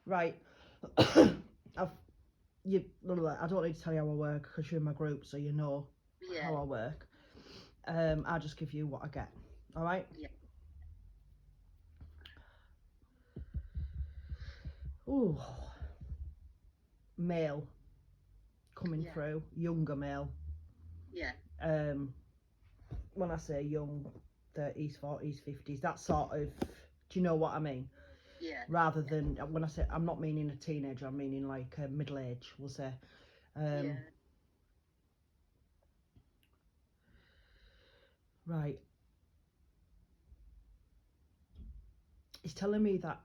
Right. I've I don't need to tell you how I work because you're in my group, so you know Yeah, how I work. I'll just give you what I get. All right. yeah, Ooh, male coming yeah, through, younger male. yeah, Um, when I say young, 30s, 40s, 50s, that sort of. Do you know what I mean? yeah, Rather than when I say, I'm not meaning a teenager, I'm meaning like a middle age, we'll say. Um, yeah, right. It's telling me that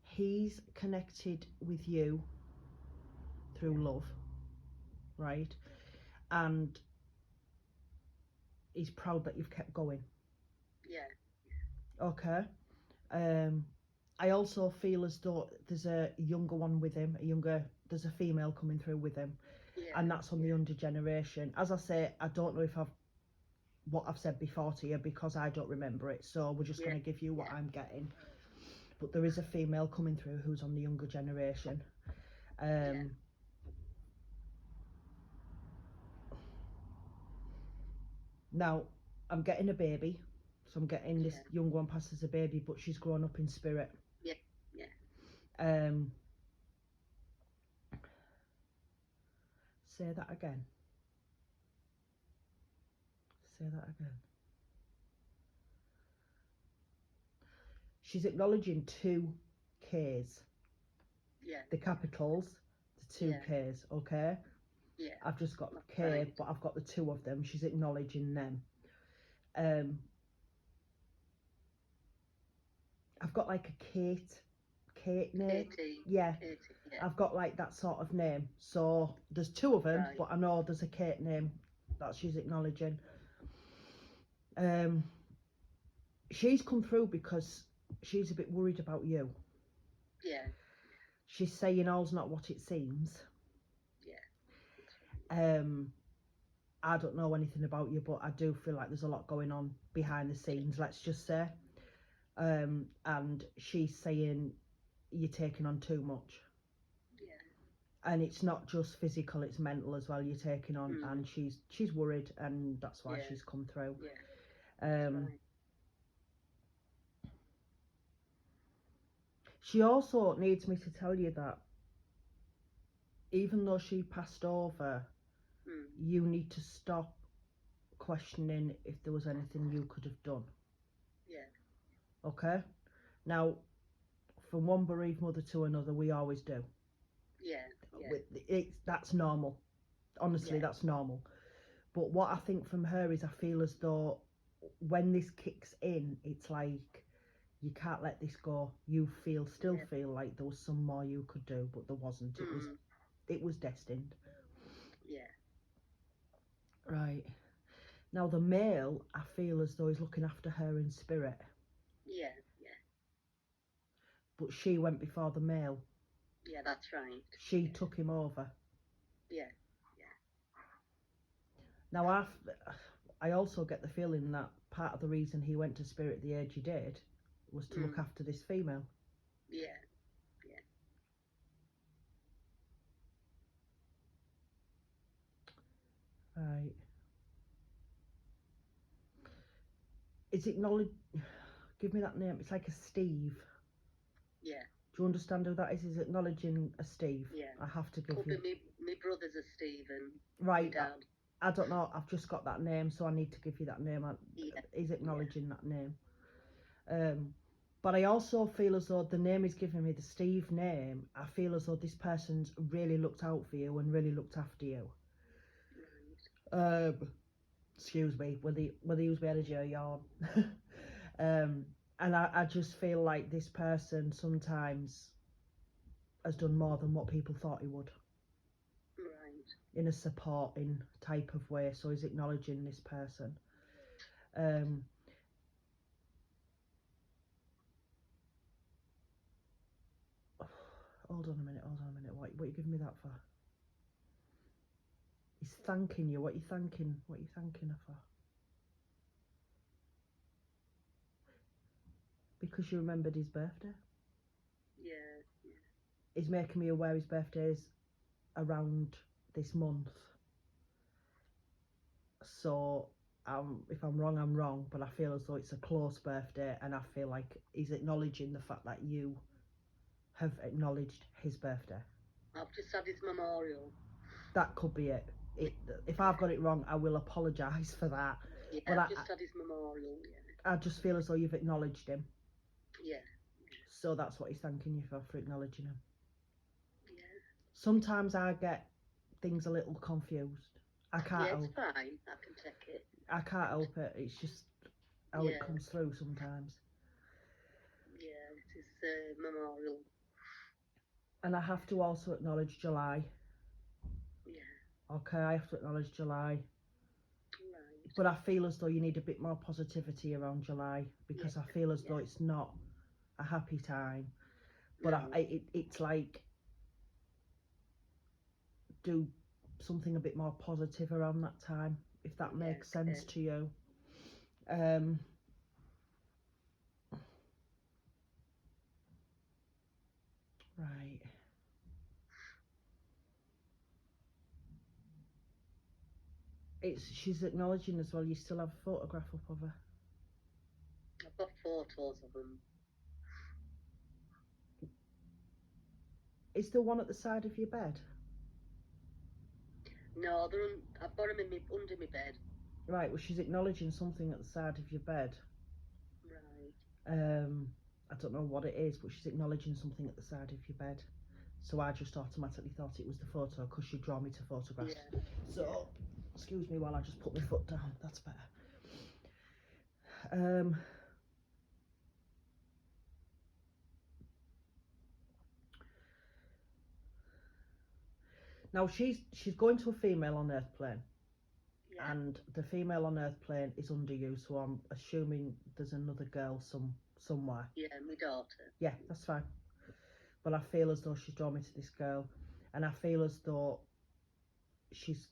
he's connected with you through yeah, love, right? And he's proud that you've kept going. yeah, Okay. Um, I also feel as though there's a younger one with him, there's a female coming through with him, yeah, and that's on the younger generation. As I say, I don't know if what I've said before to you because I don't remember it, so we're just yeah, going to give you what yeah, I'm getting. But there is a female coming through who's on the younger generation. yeah, Um, Now, I'm getting a baby, so I'm getting this yeah, young one passed as a baby, but she's grown up in spirit. yeah, yeah. Um, Say that again. Say that again. She's acknowledging two K's, Yeah, the capitals, the two yeah, K's, okay? yeah, I've just got that's K, right. but I've got the two of them. She's acknowledging them. Um, I've got like a Kate name. Katie, Yeah, Katie, yeah, I've got like that sort of name. So there's two of them, right, but I know there's a Kate name that she's acknowledging. Um, she's come through because she's a bit worried about you. yeah, She's saying all's not what it seems. yeah, that's right. Um, I don't know anything about you, but I do feel like there's a lot going on behind the Yeah, scenes, let's just say. And she's saying you're taking on too much. yeah, And it's not just physical, it's mental as well you're taking on, mm, and she's worried, and that's why yeah, she's come through. yeah, that's Um, right. she also needs me to tell you that even though she passed over, Mm, you need to stop questioning if there was anything you could have done. yeah, Okay? Now, from one bereaved mother to another, we always do. yeah, yeah, That's normal. Honestly, yeah, that's normal. But what I think from her is I feel as though when this kicks in, it's like you can't let this go. You still yeah, feel like there was some more you could do, but there wasn't. mm, It was destined. yeah, Right. Now the male, I feel as though he's looking after her in spirit, yeah, yeah, but she went before the male. yeah, that's right. She Yeah, took him over. yeah, yeah, Now I also get the feeling that part of the reason he went to spirit the age he did was to look mm, after this female. yeah, yeah. Right. Is it knowledge? Give me that name. It's like a Steve. Yeah, Do you understand who that is? Is acknowledging a Steve? yeah. I have to give Could be you. me brother's a Stephen, me Right. dad. I don't know. I've just got that name, so I need to give you that name. Yeah, He's yeah, acknowledging that name. Um, but I also feel as though the name he's giving me, the Steve name, I feel as though this person's really looked out for you and really looked after you. right. Um, Excuse me, whether he was better your yawn. And I just feel like this person sometimes has done more than what people thought he would Right. in a supporting type of way. So he's acknowledging this person. Um, Hold on a minute. Hold on a minute. What are you giving me that for? He's thanking you. What are you thanking? What are you thanking her for? Because you remembered his birthday. Yeah. is making me aware his birthday's around this month. So if I'm wrong, I'm wrong, but I feel as though it's a close birthday, and I feel like he's acknowledging the fact that you have acknowledged his birthday. I've just had his memorial. That could be it. If I've got it wrong, I will apologise for that. Yeah, But I've just had his memorial, yeah. I just feel as though you've acknowledged him. Yeah. So that's what he's thanking you for acknowledging him. Yeah. Sometimes I get things a little confused. I can't Yeah, it's help. fine. I can take it. I can't help it. It's just how it comes through sometimes. Yeah, it is memorial. And I have to also acknowledge July. Yeah. Okay, I have to acknowledge July. Right. But I feel as though you need a bit more positivity around July, because I feel as though it's not a happy time. But No. it's like, do something a bit more positive around that time, if that makes sense to you. Right. She's acknowledging as well, you still have a photograph up of her. I've got photos of them. Is there one at the side of your bed? No, I've got them under my bed. Right, well, she's acknowledging something at the side of your bed. Right. I don't know what it is, but she's acknowledging something at the side of your bed. So I just automatically thought it was the photo, because she draw me to photographs. Yeah. So, excuse me while I just put my foot down. That's better. Now she's going to a female on earth plane. Yeah. And the female on earth plane is under you, so I'm assuming there's another girl somewhere. Yeah, my daughter. Yeah, that's fine. But I feel as though she's drawn me to this girl, and I feel as though she's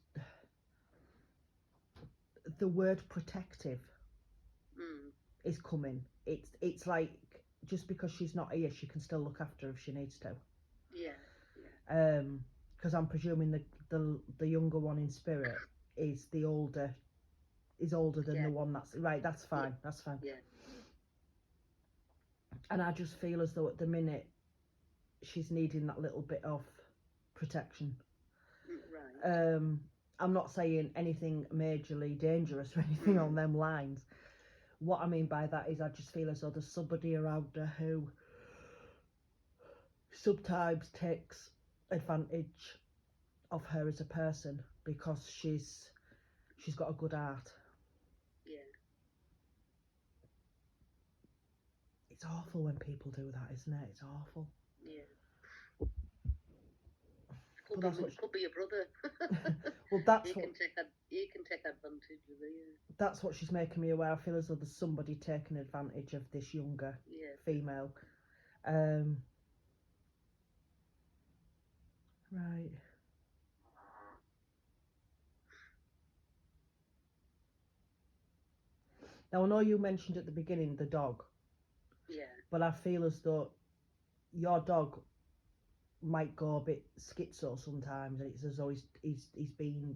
the word protective is coming. It's like, just because she's not here, she can still look after her if she needs to. Yeah. Because I'm presuming the younger one in spirit is older than the one that's right. That's fine. Yeah. That's fine. Yeah. And I just feel as though at the minute she's needing that little bit of protection. Right. I'm not saying anything majorly dangerous or anything on them lines. What I mean by that is, I just feel as though there's somebody around her who sometimes takes advantage of her as a person, because she's got a good heart. Yeah. It's awful when people do that, isn't it? It's awful. Yeah. Could be your brother. Well, that's he can take advantage of it. That's what she's making me aware. I feel as though there's somebody taking advantage of this younger female. Right. Now, I know you mentioned at the beginning the dog. Yeah. But I feel as though your dog might go a bit schizo sometimes, and it's as though he's been.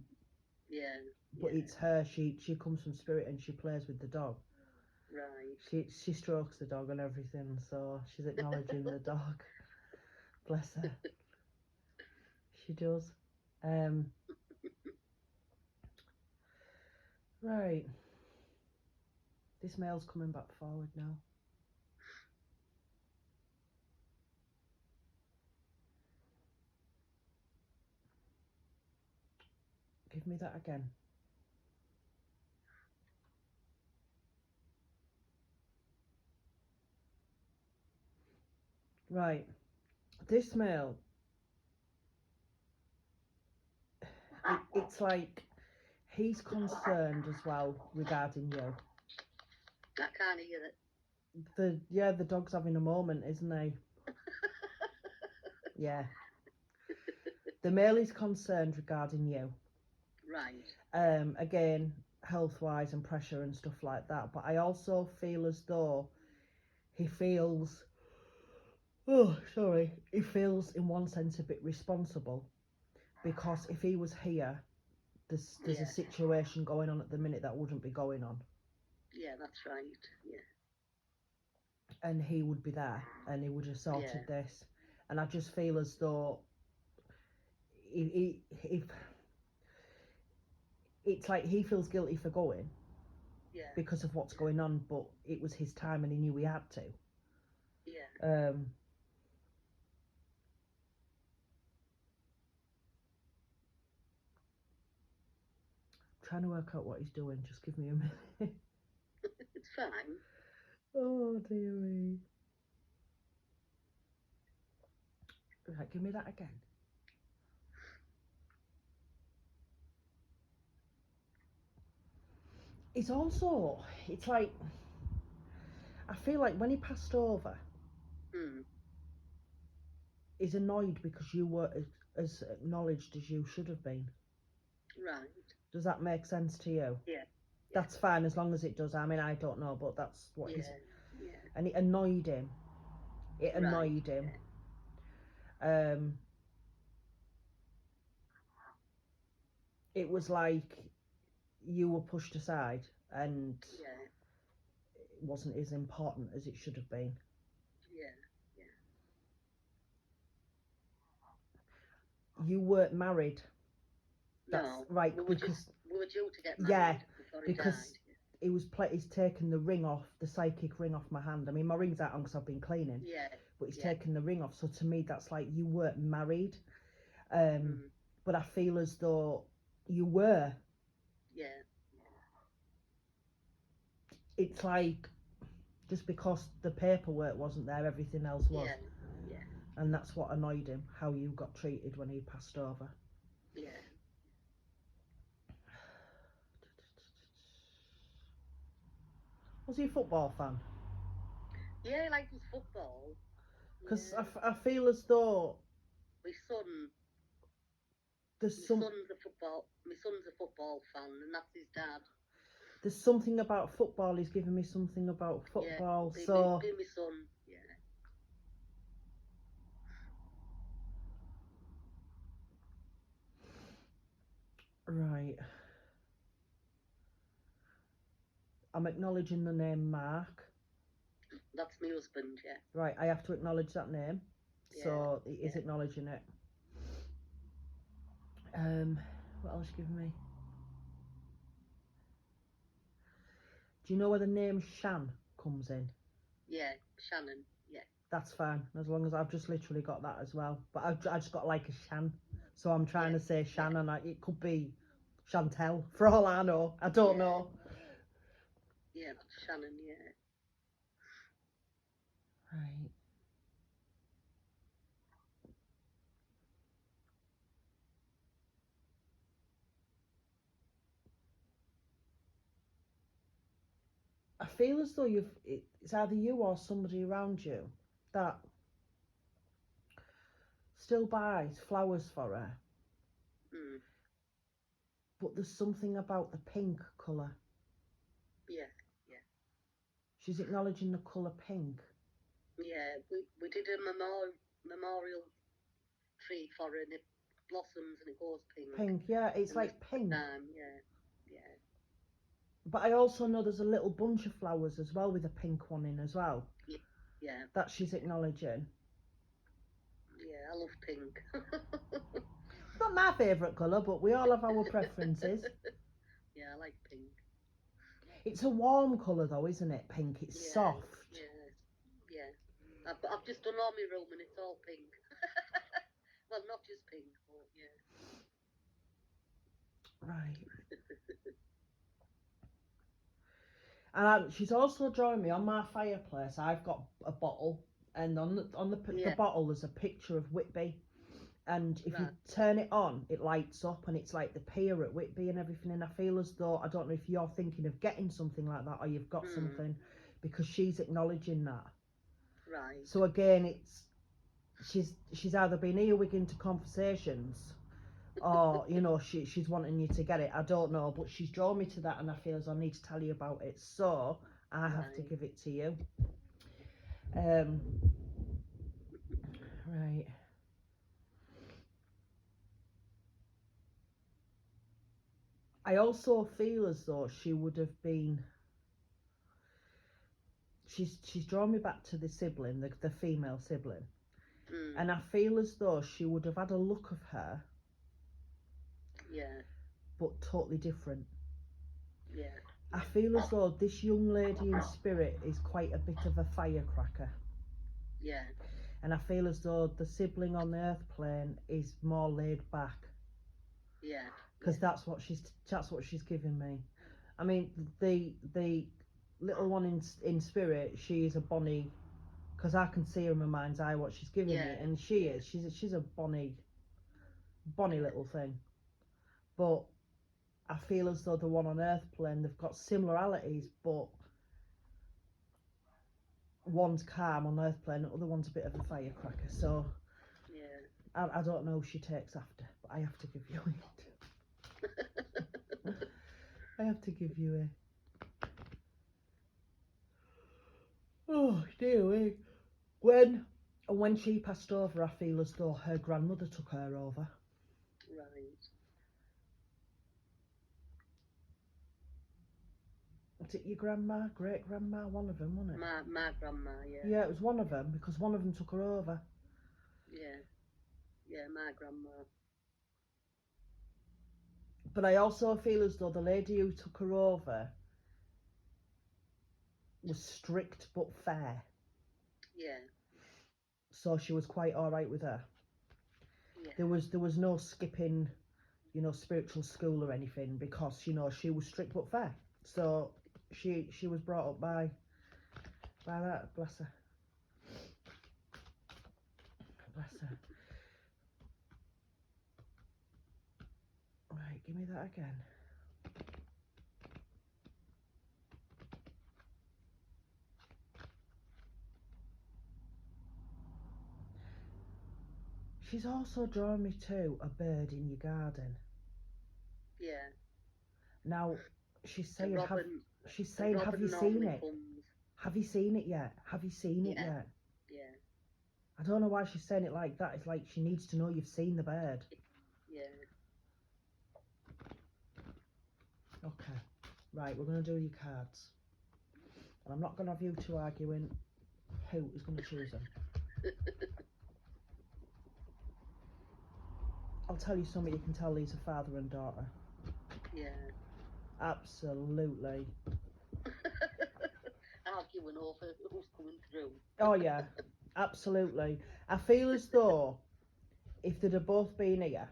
Yeah. But it's her. She comes from spirit, and she plays with the dog. Right. She strokes the dog and everything, so she's acknowledging the dog. Bless her. She does. Right. This male's coming back forward now. Give me that again. Right. This male, it's like he's concerned as well regarding you. I can't hear it. The dog's having a moment, isn't he? Yeah. The male is concerned regarding you. Right. Again, health-wise and pressure and stuff like that. But I also feel as though he feels oh, sorry, he feels in one sense a bit responsible because if he was here, there's a Yeah. situation going on at the minute that wouldn't be going on, Yeah, that's right. Yeah. and he would be there and he would have sorted Yeah. this. And I just feel as though if it's like he feels guilty for going Yeah. because of what's going on, but it was his time and he knew he had to. Yeah. Trying to work out what he's doing. Just give me a minute. It's fine. Oh dear me. Right, give me that again. It's also, it's like, I feel like when he passed over, he's annoyed because you were as acknowledged as you should have been. Right. Does that make sense to you? Yeah. That's fine as long as it does. I mean, I don't know, but that's what he's. Yeah. And it annoyed him. It annoyed him. It was like you were pushed aside and it wasn't as important as it should have been. Yeah. You weren't married. That's no, right, we were because we were due to get married before he because died. he's taken the ring off, the psychic ring off my hand. I mean, my ring's out on because I've been cleaning. Yeah. But he's taken the ring off. So to me, that's like you weren't married. But I feel as though you were. Yeah. It's like just because the paperwork wasn't there, everything else was. Yeah. And that's what annoyed him, how you got treated when he passed over. Yeah. Was he a football fan? Yeah, he liked his football. Because I feel as though my son. My son's a football fan, and that's his dad. There's something about football. He's given me something about football. Yeah, so be my son. Yeah. Right. I'm acknowledging the name Mark. That's my husband, yeah. Right, I have to acknowledge that name. Yeah, so he is acknowledging it. What else you giving me? Do you know where the name Shan comes in? Yeah, Shannon, yeah. That's fine, as long as I've just literally got that as well. But I just got like a Shan. So I'm trying to say Shan, and it could be Chantel, for all I know. I don't know. Yeah, that's Shannon, yeah. Right. I feel as though it's either you or somebody around you that still buys flowers for her. But there's something about the pink colour. Yeah. She's acknowledging the colour pink. Yeah, we did a memorial tree for her, and it blossoms and it goes pink. Pink, yeah, it's like pink. Yeah. But I also know there's a little bunch of flowers as well with a pink one in as well. Yeah. That she's acknowledging. Yeah, I love pink. It's not my favourite colour, but we all have our preferences. Yeah, I like pink. It's a warm colour though, isn't it? Pink. It's soft. Yeah. I've just done all my room and it's all pink. Well, not just pink, but yeah. Right. And she's also drawing me on my fireplace. I've got a bottle, and on the bottle there's a picture of Whitby. And if you turn it on, it lights up, and it's like the pier at Whitby and everything. And I feel as though, I don't know if you're thinking of getting something like that, or you've got something, because she's acknowledging that. Right. So again, she's either been earwig into conversations, or she's wanting you to get it. I don't know, but she's drawn me to that, and I feel as I need to tell you about it. So I have to give it to you. Right. I also feel as though she would have been. She's drawn me back to the sibling, the female sibling, and I feel as though she would have had a look of her. Yeah. But totally different. Yeah. I feel as though this young lady in spirit is quite a bit of a firecracker. Yeah. And I feel as though the sibling on the earth plane is more laid back. Yeah. Because that's what she's giving me. I mean, the little one in spirit, she is a bonny, because I can see her in my mind's eye what she's giving me, and she's a bonny little thing. But I feel as though the one on earth plane, they've got similarities, but one's calm on earth plane, the other one's a bit of a firecracker. So yeah. I don't know who she takes after, but I have to give you it. I have to give you it. Oh dear me. When she passed over, I feel as though her grandmother took her over. Right. Was it your grandma, great grandma, one of them, wasn't it? My grandma, yeah. Yeah, it was one of them, because one of them took her over. Yeah. Yeah, my grandma. But I also feel as though the lady who took her over was strict but fair. Yeah. So she was quite alright with her. Yeah. There was no skipping, spiritual school or anything, because, she was strict but fair. So she was brought up by that, bless her. Bless her. Right, give me that again. She's also drawn me to a bird in your garden. Yeah. Now, she's saying, have you seen it? Comes. Have you seen it yet? Have you seen it yet? Yeah. I don't know why she's saying it like that. It's like she needs to know you've seen the bird. Yeah. Okay. Right, we're going to do your cards. And I'm not going to have you two arguing who is going to choose them. I'll tell you something, you can tell these are father and daughter. Yeah. Absolutely. Arguing over who's coming through. Oh yeah, absolutely. I feel as though if they'd have both been here,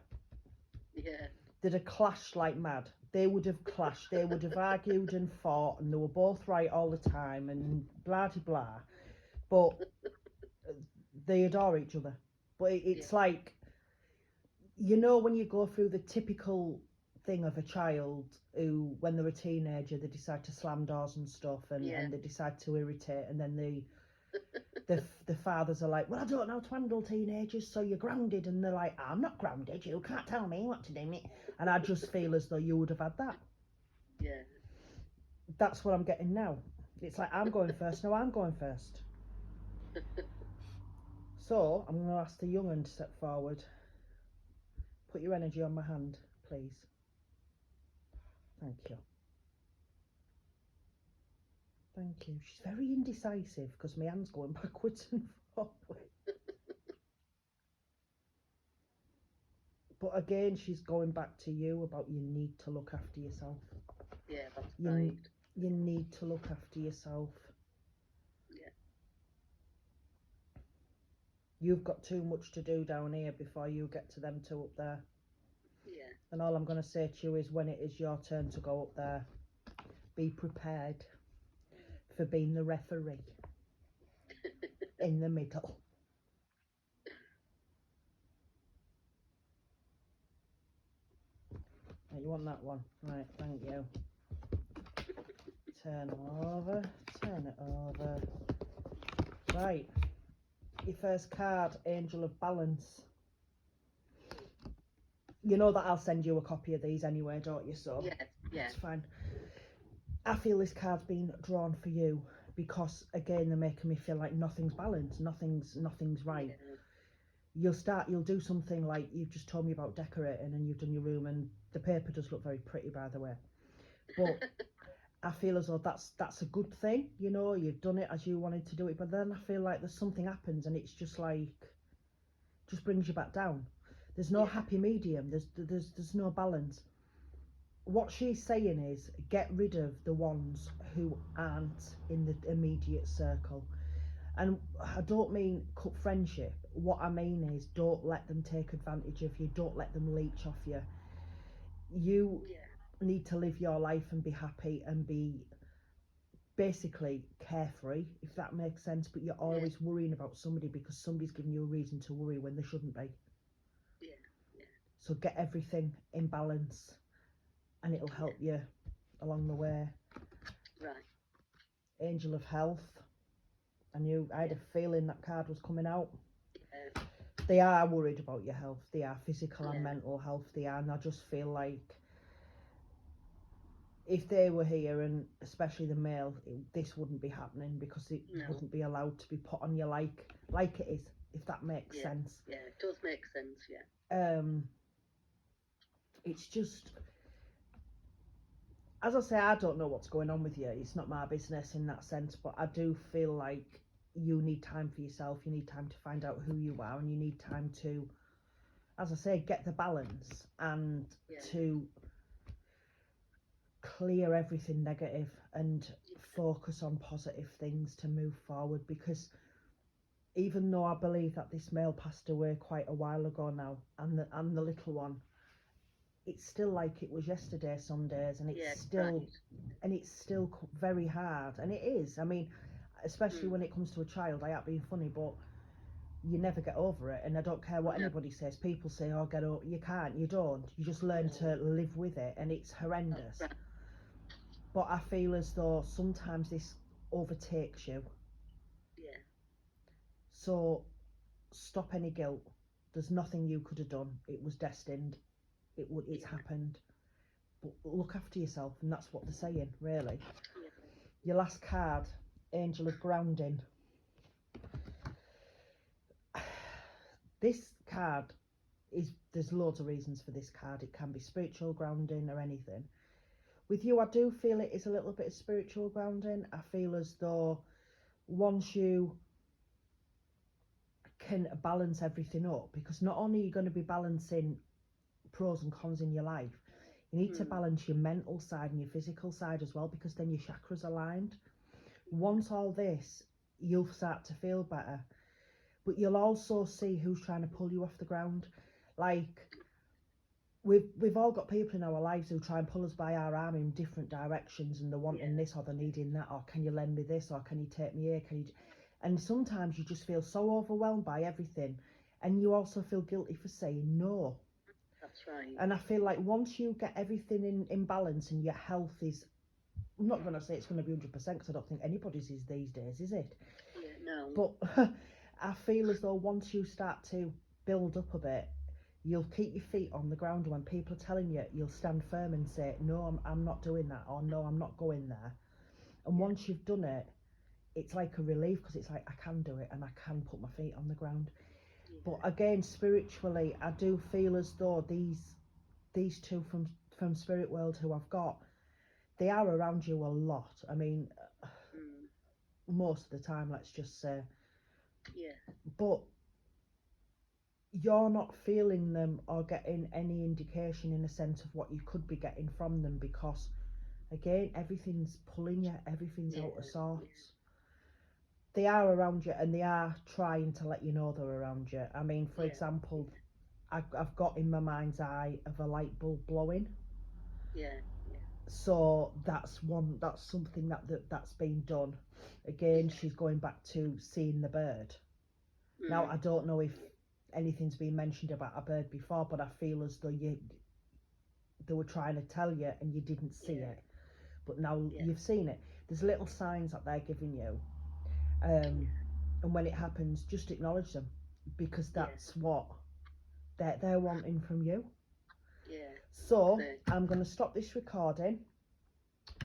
yeah, they'd have clashed like mad. They would have clashed. They would have argued and fought, and they were both right all the time, and blah de blah. But they adore each other. But it's like, when you go through the typical thing of a child who, when they're a teenager, they decide to slam doors and stuff, and they decide to irritate, and then the fathers are like, well, I don't know how to handle teenagers, so you're grounded, and they're like, I'm not grounded, you can't tell me what to do. And I just feel as though you would have had that. Yeah. That's what I'm getting now. It's like, I'm going first, no, I'm going first. So I'm going to ask the young one to step forward. Put your energy on my hand, please. Thank you. Thank you. She's very indecisive because my hand's going backwards and forwards. But again, she's going back to you about you need to look after yourself. Yeah, that's right. You need to look after yourself. Yeah. You've got too much to do down here before you get to them two up there. Yeah. And all I'm going to say to you is, when it is your turn to go up there, be prepared for being the referee in the middle. Right, you want that one? Right, thank you. Turn over, turn it over. Right, your first card, Angel of Balance. You know that I'll send you a copy of these anyway, don't you? So yeah. It's fine. I feel this card's been drawn for you because, again, they're making me feel like nothing's balanced, nothing's right. you'll do something like you've just told me about decorating, and you've done your room, and the paper does look very pretty, by the way. But I feel as though that's a good thing, you know, you've done it as you wanted to do it. But then I feel like there's something happens, and it's just like, just brings you back down. There's no happy medium. There's no balance. What she's saying is, get rid of the ones who aren't in the immediate circle. And I don't mean cut friendship. What I mean is, don't let them take advantage of you. Don't let them leech off you. You need to live your life and be happy and be basically carefree, if that makes sense. But you're always worrying about somebody because somebody's giving you a reason to worry when they shouldn't be. So get everything in balance, and it'll help you along the way. Right. Angel of Health. I had a feeling that card was coming out. They are worried about your health. They are physical and mental health. They are, and I just feel like if they were here, and especially the male, this wouldn't be happening, because it wouldn't be allowed to be put on you like it is, if that makes sense. Yeah, it does make sense. Yeah. It's just, as I say, I don't know what's going on with you. It's not my business in that sense, but I do feel like you need time for yourself. You need time to find out who you are, and you need time to, as I say, get the balance and to clear everything negative and focus on positive things to move forward. Because even though I believe that this male passed away quite a while ago now, and the little one, it's still like it was yesterday some days, and it's still very hard, and it is. I mean, especially when it comes to a child. I ain't being funny, but you never get over it, and I don't care what anybody says. People say, oh, get over. You can't, you don't. You just learn to live with it, and it's horrendous. But I feel as though sometimes this overtakes you. Yeah. So stop any guilt. There's nothing you could have done. It was destined. It's happened. But look after yourself, and that's what they're saying, really. Your last card, Angel of Grounding. This card there's loads of reasons for this card. It can be spiritual grounding or anything. With you, I do feel it is a little bit of spiritual grounding. I feel as though once you can balance everything up, because not only are you going to be balancing pros and cons in your life, you need to balance your mental side and your physical side as well, because then your chakras are aligned. Once all this, you'll start to feel better, but you'll also see who's trying to pull you off the ground. Like, we've all got people in our lives who try and pull us by our arm in different directions, and they're wanting this, or they're needing that, or can you lend me this, or can you take me here, and sometimes you just feel so overwhelmed by everything, and you also feel guilty for saying no. That's right. And I feel like once you get everything in balance, and your health is, I'm not going to say it's going to be 100%, because I don't think anybody's is these days, is it? Yeah, no. But I feel as though once you start to build up a bit, you'll keep your feet on the ground. When people are telling you, you'll stand firm and say, no, I'm not doing that, or no, I'm not going there. And once you've done it, it's like a relief, because it's like, I can do it, and I can put my feet on the ground. But again, spiritually, I do feel as though these two from Spirit World who I've got, they are around you a lot. I mean, most of the time, let's just say. Yeah. But you're not feeling them or getting any indication in a sense of what you could be getting from them, because again, everything's pulling you, everything's out of sorts. They are around you, and they are trying to let you know they're around you. I mean, for example, I've got in my mind's eye of a light bulb blowing. So that's something that's been done. Again, she's going back to seeing the bird. Now, I don't know if anything's been mentioned about a bird before, but I feel as though they were trying to tell you and you didn't see it, but now you've seen it. There's little signs that they're giving you, and when it happens, just acknowledge them, because that's what they're wanting from you. So I'm going to stop this recording.